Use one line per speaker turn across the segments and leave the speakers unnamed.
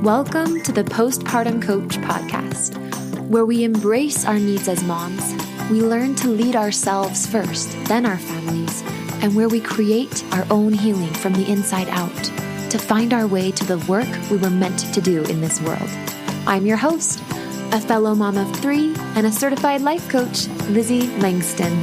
Welcome to the Postpartum Coach podcast, where we embrace our needs as moms, we learn to lead ourselves first, then our families, and where we create our own healing from the inside out to find our way to the work we were meant to do in this world. I'm your host, a fellow mom of 3 and a certified life coach, Lizzie Langston.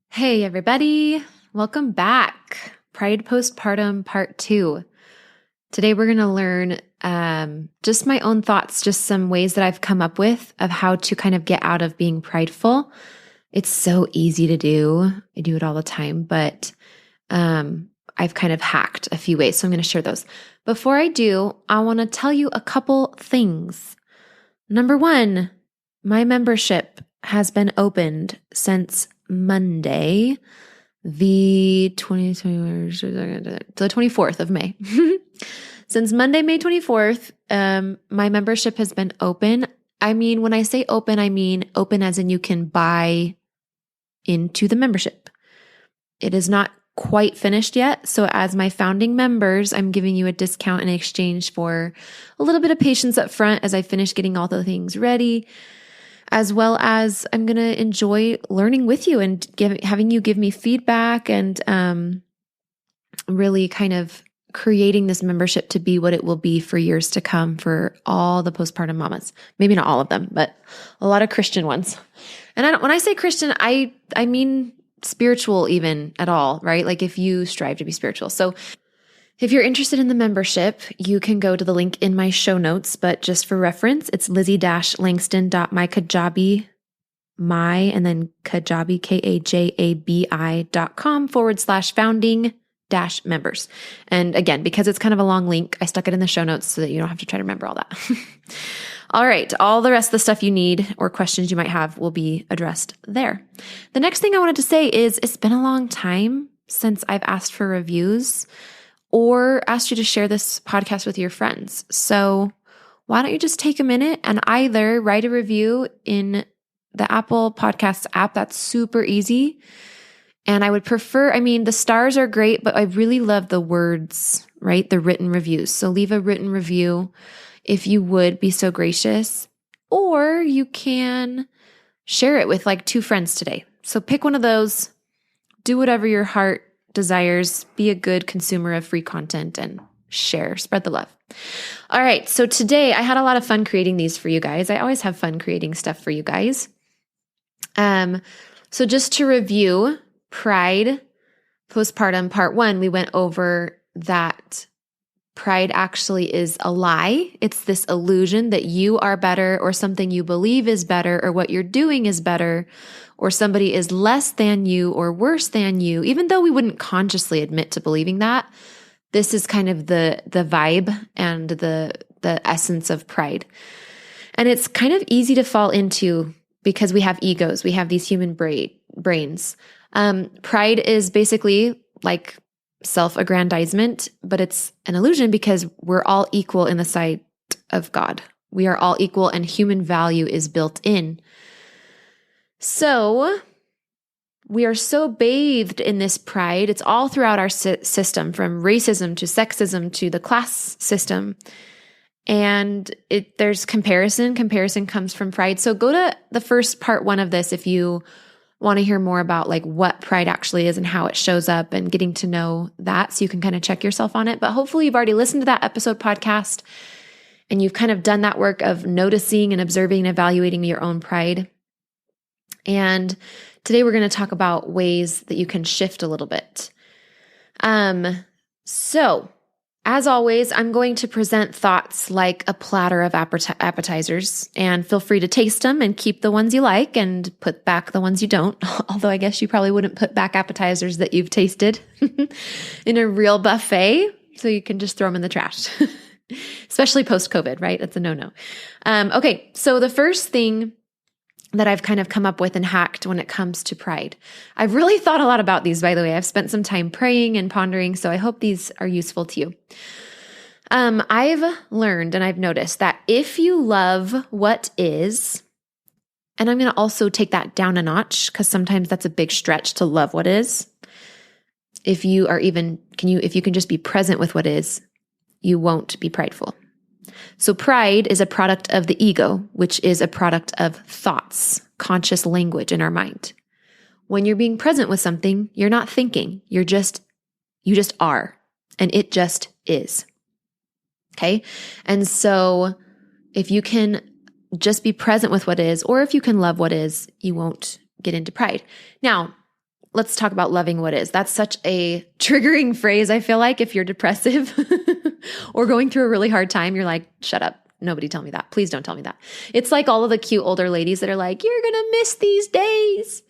Hey everybody, welcome back. Pride Postpartum Part 2. Today we're going to learn just my own thoughts, just some ways that I've come up with of how to kind of get out of being prideful. It's so easy to do. I do it all the time, but I've kind of hacked a few ways, so I'm going to share those. Before I do, I want to tell you a couple things. Number 1, my membership has been opened since Monday, the 24th of May. Since Monday, May 24th, my membership has been open. I mean, when I say open, I mean open as in you can buy into the membership. It is not quite finished yet. So as my founding members, I'm giving you a discount in exchange for a little bit of patience up front as I finish getting all the things ready, as well as I'm going to enjoy learning with you and having you give me feedback and really kind of creating this membership to be what it will be for years to come for all the postpartum mamas. Maybe not all of them, but a lot of Christian ones. And when I say Christian, I mean spiritual even at all, right? Like if you strive to be spiritual. So if you're interested in the membership, you can go to the link in my show notes, but just for reference, it's lizzie-langston.mykajabi, and then Kajabi, kajabi.com/founding-members. And again, because it's kind of a long link, I stuck it in the show notes so that you don't have to try to remember all that. All right. All the rest of the stuff you need or questions you might have will be addressed there. The next thing I wanted to say is it's been a long time since I've asked for reviews or asked you to share this podcast with your friends. So why don't you just take a minute and either write a review in the Apple Podcasts app. That's super easy. And I would prefer, the stars are great, but I really love the words, right? The written reviews. So leave a written review if you would be so gracious, or you can share it with like 2 friends today. So pick one of those, do whatever your heart desires, be a good consumer of free content and share, spread the love. All right. So today I had a lot of fun creating these for you guys. I always have fun creating stuff for you guys. So just to review, Pride Postpartum Part 1, we went over that pride actually is a lie. It's this illusion that you are better or something you believe is better or what you're doing is better or somebody is less than you or worse than you, even though we wouldn't consciously admit to believing that. This is kind of the vibe and the essence of pride. And it's kind of easy to fall into because we have egos. We have these human brains. Pride is basically like self-aggrandizement, but it's an illusion because we're all equal in the sight of God. We are all equal and human value is built in. So we are so bathed in this pride. It's all throughout our system, from racism to sexism to the class system. And there's comparison. Comparison comes from pride. So go to the first part 1 of this if you want to hear more about like what pride actually is and how it shows up and getting to know that so you can kind of check yourself on it. But hopefully you've already listened to that episode podcast and you've kind of done that work of noticing and observing and evaluating your own pride. And today we're going to talk about ways that you can shift a little bit. So as always, I'm going to present thoughts like a platter of appetizers, and feel free to taste them and keep the ones you like and put back the ones you don't. Although I guess you probably wouldn't put back appetizers that you've tasted in a real buffet, so you can just throw them in the trash, especially post-COVID, right? That's a no-no. Okay, so the first thing that I've kind of come up with and hacked when it comes to pride. I've really thought a lot about these, by the way. I've spent some time praying and pondering, so I hope these are useful to you. I've learned and I've noticed that if you love what is, And I'm going to also take that down a notch because sometimes that's a big stretch to love what is. If you can just be present with what is, you won't be prideful. So pride is a product of the ego, which is a product of thoughts, conscious language in our mind. When you're being present with something, you're not thinking, you just are, and it just is. Okay? And so if you can just be present with what is, or if you can love what is, you won't get into pride. Now, let's talk about loving what is. That's such a triggering phrase, I feel like, if you're depressive or going through a really hard time, you're like, shut up. Nobody tell me that. Please don't tell me that. It's like all of the cute older ladies that are like, you're going to miss these days.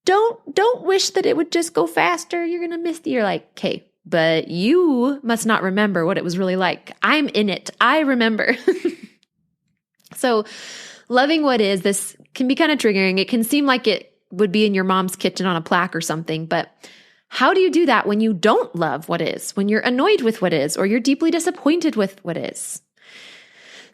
Don't wish that it would just go faster. You're going to miss You're like, okay, but you must not remember what it was really like. I'm in it. I remember. So loving what is, this can be kind of triggering. It can seem like it would be in your mom's kitchen on a plaque or something, but how do you do that when you don't love what is, when you're annoyed with what is, or you're deeply disappointed with what is?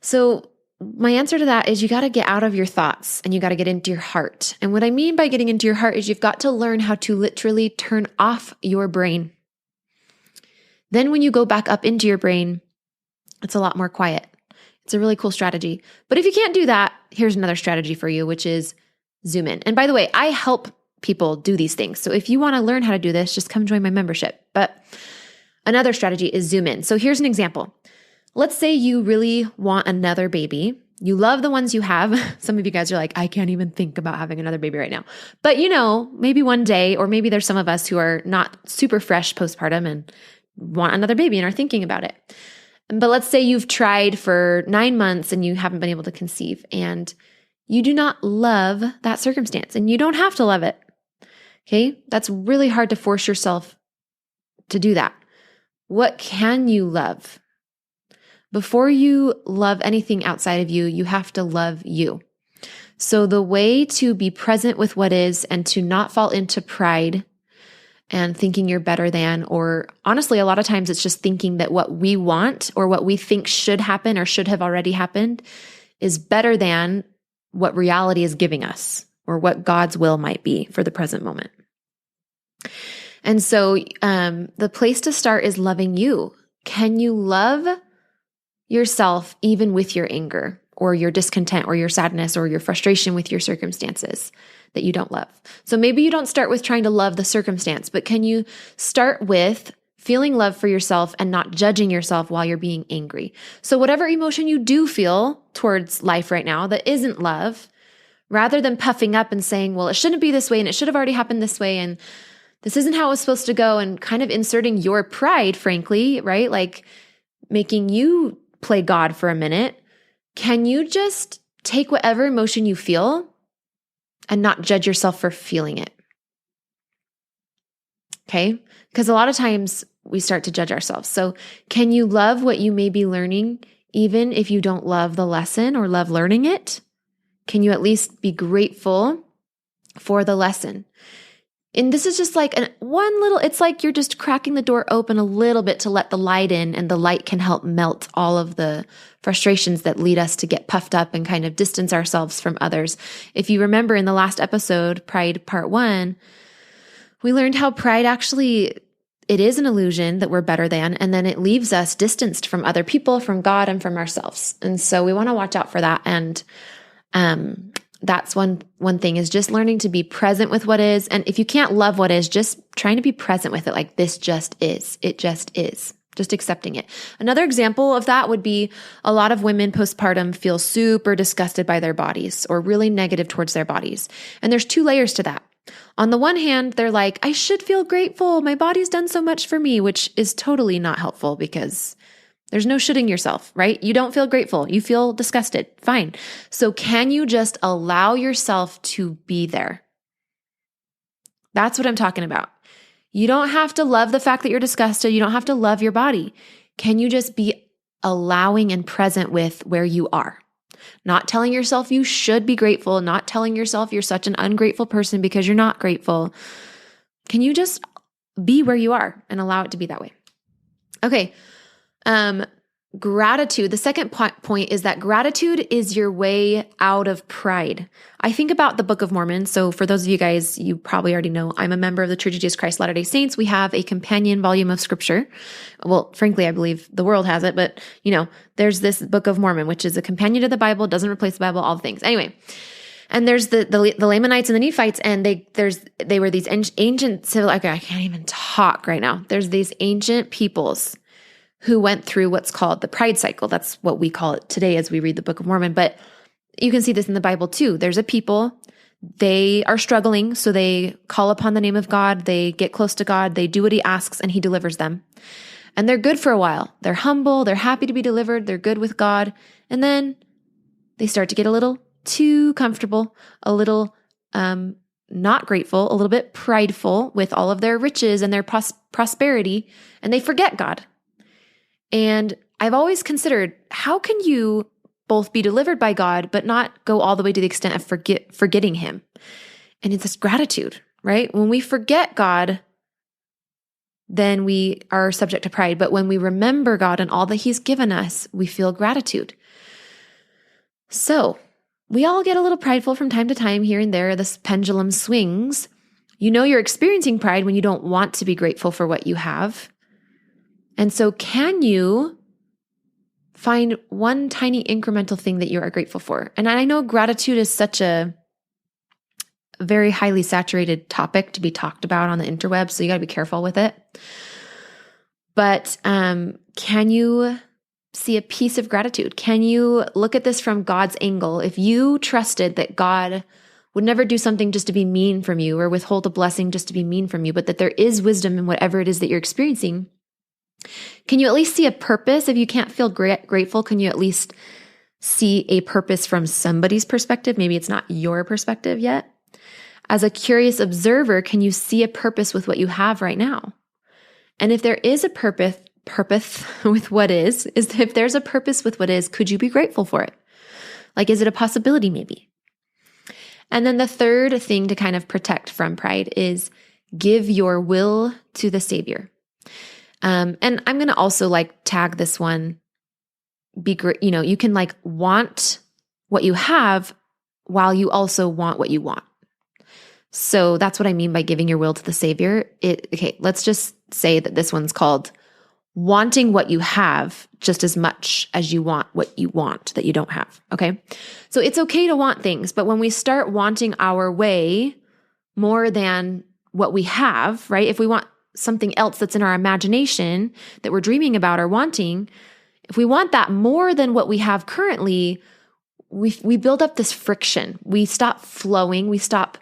So my answer to that is you got to get out of your thoughts and you got to get into your heart. And what I mean by getting into your heart is you've got to learn how to literally turn off your brain. Then when you go back up into your brain, it's a lot more quiet. It's a really cool strategy. But if you can't do that, here's another strategy for you, which is zoom in. And by the way, I help people do these things. So if you want to learn how to do this, just come join my membership. But another strategy is zoom in. So here's an example. Let's say you really want another baby. You love the ones you have. Some of you guys are like, I can't even think about having another baby right now. But maybe one day, or maybe there's some of us who are not super fresh postpartum and want another baby and are thinking about it. But let's say you've tried for 9 months and you haven't been able to conceive, and you do not love that circumstance, and you don't have to love it. Okay? That's really hard to force yourself to do that. What can you love? Before you love anything outside of you, you have to love you. So the way to be present with what is and to not fall into pride and thinking you're better than, or honestly, a lot of times it's just thinking that what we want or what we think should happen or should have already happened is better than what reality is giving us or what God's will might be for the present moment. And so the place to start is loving you. Can you love yourself even with your anger or your discontent or your sadness or your frustration with your circumstances that you don't love? So maybe you don't start with trying to love the circumstance, but can you start with feeling love for yourself and not judging yourself while you're being angry? So whatever emotion you do feel towards life right now that isn't love, rather than puffing up and saying, well, it shouldn't be this way and it should have already happened this way and this isn't how it was supposed to go, and kind of inserting your pride, frankly, right? Like making you play God for a minute. Can you just take whatever emotion you feel and not judge yourself for feeling it? Okay? Because a lot of times we start to judge ourselves. So can you love what you may be learning even if you don't love the lesson or love learning it? Can you at least be grateful for the lesson? And this is just like it's like you're just cracking the door open a little bit to let the light in, and the light can help melt all of the frustrations that lead us to get puffed up and kind of distance ourselves from others. If you remember in the last episode, Pride Part 1, we learned how pride actually, it is an illusion that we're better than, and then it leaves us distanced from other people, from God, and from ourselves. And so we want to watch out for that. And that's one thing, is just learning to be present with what is. And if you can't love what is, just trying to be present with it. Like, this just is. It just is. Just accepting it. Another example of that would be a lot of women postpartum feel super disgusted by their bodies or really negative towards their bodies. And there's 2 layers to that. On the one hand, they're like, I should feel grateful. My body's done so much for me, which is totally not helpful, because there's no shitting yourself, right? You don't feel grateful. You feel disgusted. Fine. So can you just allow yourself to be there? That's what I'm talking about. You don't have to love the fact that you're disgusted. You don't have to love your body. Can you just be allowing and present with where you are? Not telling yourself you should be grateful, not telling yourself you're such an ungrateful person because you're not grateful. Can you just be where you are and allow it to be that way? Okay. gratitude, the second point is that gratitude is your way out of pride. I think about the Book of Mormon. So for those of you guys, you probably already know, I'm a member of the Church of Jesus Christ Latter-day Saints. We have a companion volume of scripture. Well, frankly, I believe the world has it, but there's this Book of Mormon, which is a companion to the Bible, doesn't replace the Bible, all the things. Anyway, and there's the Lamanites and the Nephites, and they were these ancient civil. Okay, I can't even talk right now. There's these ancient peoples who went through what's called the pride cycle. That's what we call it today as we read the Book of Mormon. But you can see this in the Bible too. There's a people, they are struggling, so they call upon the name of God, they get close to God, they do what he asks, and he delivers them. And they're good for a while. They're humble, they're happy to be delivered, they're good with God. And then they start to get a little too comfortable, a little not grateful, a little bit prideful with all of their riches and their prosperity, and they forget God. And I've always considered, how can you both be delivered by God, but not go all the way to the extent of forgetting him? And it's this gratitude, right? When we forget God, then we are subject to pride. But when we remember God and all that he's given us, we feel gratitude. So we all get a little prideful from time to time here and there. This pendulum swings. You're experiencing pride when you don't want to be grateful for what you have. And so can you find one tiny incremental thing that you are grateful for? And I know gratitude is such a very highly saturated topic to be talked about on the interwebs, so you got to be careful with it. But can you see a piece of gratitude? Can you look at this from God's angle? If you trusted that God would never do something just to be mean from you or withhold a blessing just to be mean from you, but that there is wisdom in whatever it is that you're experiencing, can you at least see a purpose? If you can't feel grateful, can you at least see a purpose from somebody's perspective? Maybe it's not your perspective yet. As a curious observer, can you see a purpose with what you have right now? And if there is a purpose with what is if there's a purpose with what is, could you be grateful for it? Like, is it a possibility maybe? And then the third thing to kind of protect from pride is give your will to the Savior. And I'm going to also tag this one, you can want what you have while you also want what you want. So that's what I mean by giving your will to the Savior. Okay, let's just say that this one's called wanting what you have just as much as you want what you want that you don't have. Okay. So it's okay to want things, but when we start wanting our way more than what we have, right? If we want something else that's in our imagination that we're dreaming about or wanting, if we want that more than what we have currently, we build up this friction. We stop flowing. We stop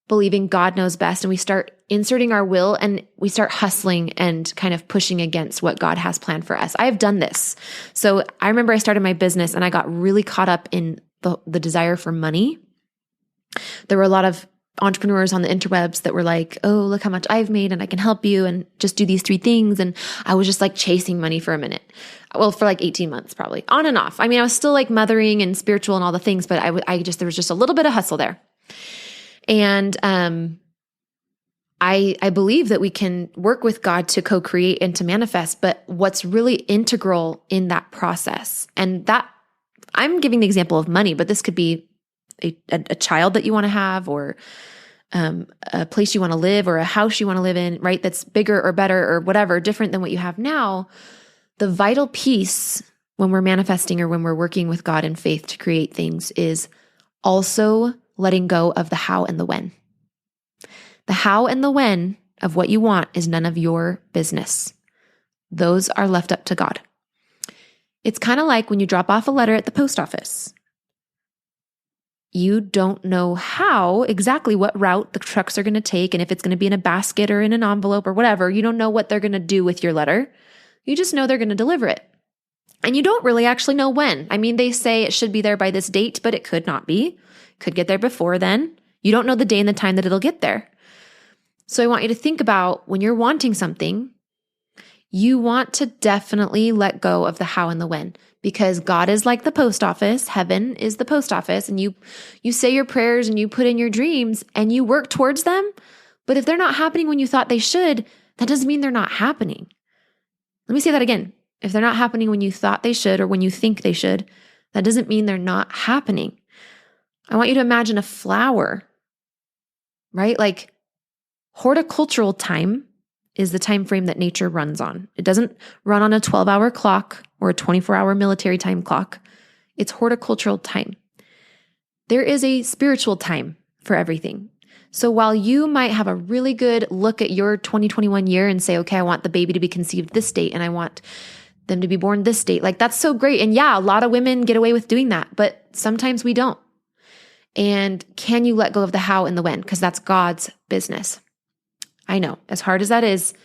believing God knows best, and we start inserting our will, and we start hustling and kind of pushing against what God has planned for us. I have done this. So I remember I started my business and I got really caught up in the desire for money. There were a lot of entrepreneurs on the interwebs that were like, oh, look how much I've made and I can help you and just do these 3 things. And I was just chasing money for a minute. Well, for 18 months, probably on and off. I mean, I was still mothering and spiritual and all the things, but there was just a little bit of hustle there. And, I believe that we can work with God to co-create and to manifest, but what's really integral in that process, and that I'm giving the example of money, but this could be a child that you want to have, or a place you want to live, or a house you want to live in, right? That's bigger or better or whatever, different than what you have now. The vital piece when we're manifesting or when we're working with God in faith to create things is also letting go of the how and the when. The how and the when of what you want is none of your business. Those are left up to God. It's kind of like when you drop off a letter at the post office. You don't know how exactly what route the trucks are going to take, and if it's going to be in a basket or in an envelope or whatever. You don't know what they're going to do with your letter. You just know they're going to deliver it. And you don't really actually know when. I mean, they say it should be there by this date, but it could not be. Could get there before then. You don't know the day and the time that it'll get there. So I want you to think about when you're wanting something, you want to definitely let go of the how and the when, because God is like the post office. Heaven is the post office, and you say your prayers and you put in your dreams and you work towards them. But if they're not happening when you thought they should, that doesn't mean they're not happening. Let me say that again. If they're not happening when you thought they should or when you think they should, that doesn't mean they're not happening. I want you to imagine a flower, right? Like horticultural time is the time frame that nature runs on. It doesn't run on a 12-hour clock or a 24-hour military time clock. It's horticultural time. There is a spiritual time for everything. So while you might have a really good look at your 2021 year and say, okay, I want the baby to be conceived this date and I want them to be born this date, like that's so great. And yeah, a lot of women get away with doing that, but sometimes we don't. And can you let go of the how and the when? Because that's God's business. I know, as hard as that is,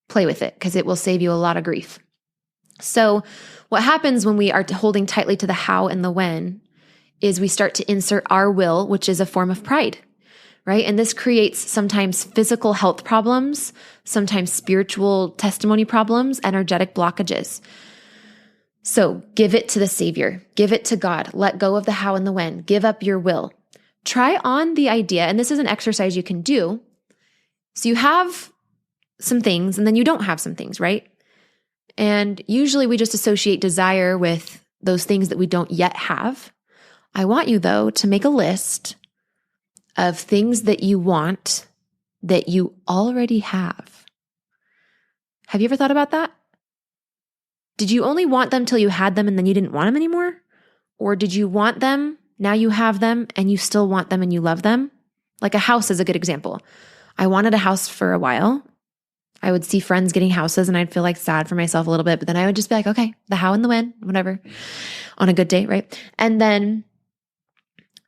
play with it because it will save you a lot of grief. So what happens when we are holding tightly to the how and the when is we start to insert our will, which is a form of pride, right? And this creates sometimes physical health problems, sometimes spiritual testimony problems, energetic blockages. So give it to the Savior, give it to God, let go of the how and the when, give up your will. Try on the idea, and this is an exercise you can do. So you have some things and then you don't have some things, right? And usually we just associate desire with those things that we don't yet have. I want you, though, to make a list of things that you want that you already have. Have you ever thought about that? Did you only want them till you had them and then you didn't want them anymore? Or did you want them, now you have them, and you still want them and you love them? Like a house is a good example. I wanted a house for a while. I would see friends getting houses and I'd feel like sad for myself a little bit, but then I would just be like, okay, the how and the when, whatever, on a good day, right? And then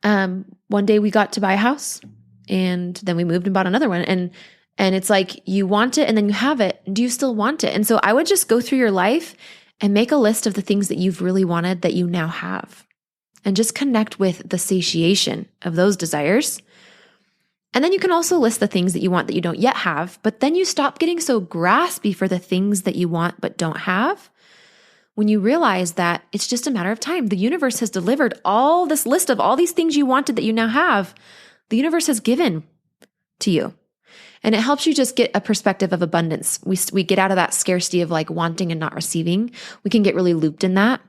one day we got to buy a house and then we moved and bought another one. And it's like you want it and then you have it. Do you still want it? And so I would just go through your life and make a list of the things that you've really wanted that you now have and just connect with the satiation of those desires. And then you can also list the things that you want that you don't yet have, but then you stop getting so graspy for the things that you want but don't have when you realize that it's just a matter of time. The universe has delivered all this list of all these things you wanted that you now have. The universe has given to you. And it helps you just get a perspective of abundance. We get out of that scarcity of like wanting and not receiving. We can get really looped in that.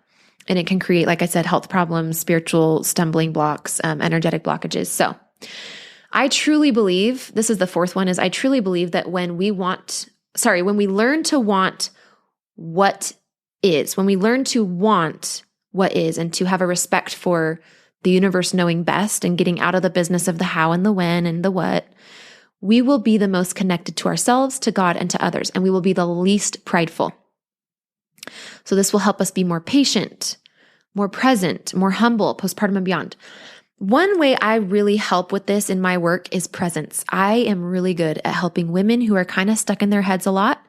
And it can create, like I said, health problems, spiritual stumbling blocks, energetic blockages. So I truly believe, this is the fourth one, is I truly believe that when we learn to want what is, when we learn to want what is and to have a respect for the universe knowing best and getting out of the business of the how and the when and the what, we will be the most connected to ourselves, to God, and to others, and we will be the least prideful. So this will help us be more patient, more present, more humble, postpartum and beyond. One way I really help with this in my work is presence. I am really good at helping women who are kind of stuck in their heads a lot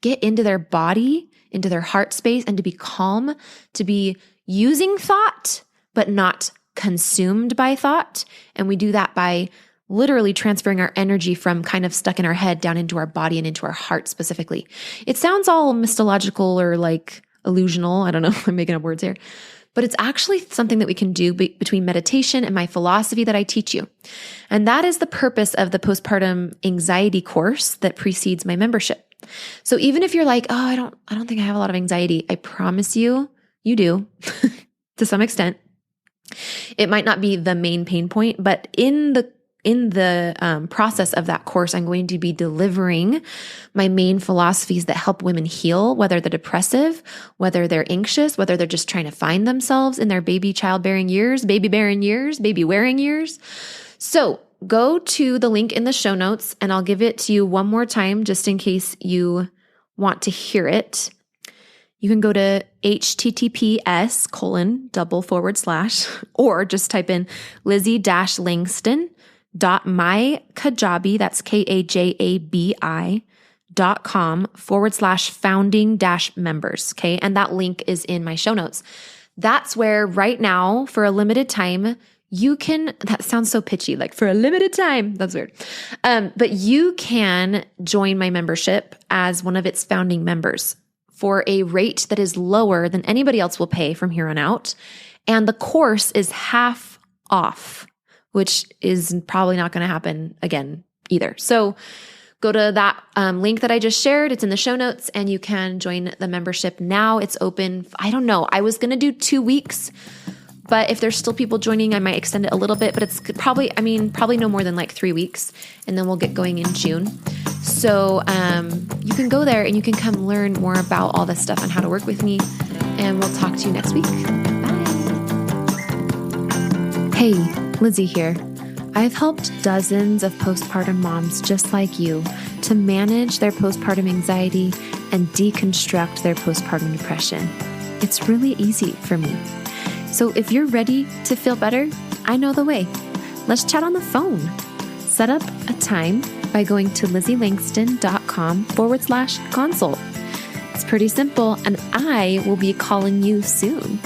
get into their body, into their heart space, and to be calm, to be using thought, but not consumed by thought. And we do that by literally transferring our energy from kind of stuck in our head down into our body and into our heart specifically. It sounds all mythological or like illusional. I don't know if I'm making up words here. But it's actually something that we can do between meditation and my philosophy that I teach you. And that is the purpose of the postpartum anxiety course that precedes my membership. So even if you're like, oh, I don't think I have a lot of anxiety, I promise you, you do to some extent. It might not be the main pain point, but in the process of that course, I'm going to be delivering my main philosophies that help women heal, whether they're depressive, whether they're anxious, whether they're just trying to find themselves in their baby childbearing years, baby bearing years, baby wearing years. So go to the link in the show notes and I'll give it to you one more time just in case you want to hear it. You can go to https:// or just type in Lizzie-Langston.mykajabi, that's KAJABI.com/founding-members. Okay. And that link is in my show notes. That's where right now for a limited time, you can, that sounds so pitchy, like for a limited time, that's weird. But you can join my membership as one of its founding members for a rate that is lower than anybody else will pay from here on out. And the course is half off, which is probably not going to happen again either. So go to that link that I just shared. It's in the show notes and you can join the membership now. It's open. I don't know. I was going to do 2 weeks, but if there's still people joining, I might extend it a little bit, but it's probably no more than like 3 weeks, and then we'll get going in June. So you can go there and you can come learn more about all this stuff and how to work with me, and we'll talk to you next week. Bye. Hey, Lizzie here. I've helped dozens of postpartum moms just like you to manage their postpartum anxiety and deconstruct their postpartum depression. It's really easy for me. So if you're ready to feel better, I know the way. Let's chat on the phone. Set up a time by going to LizzieLangston.com/consult. It's pretty simple, and I will be calling you soon.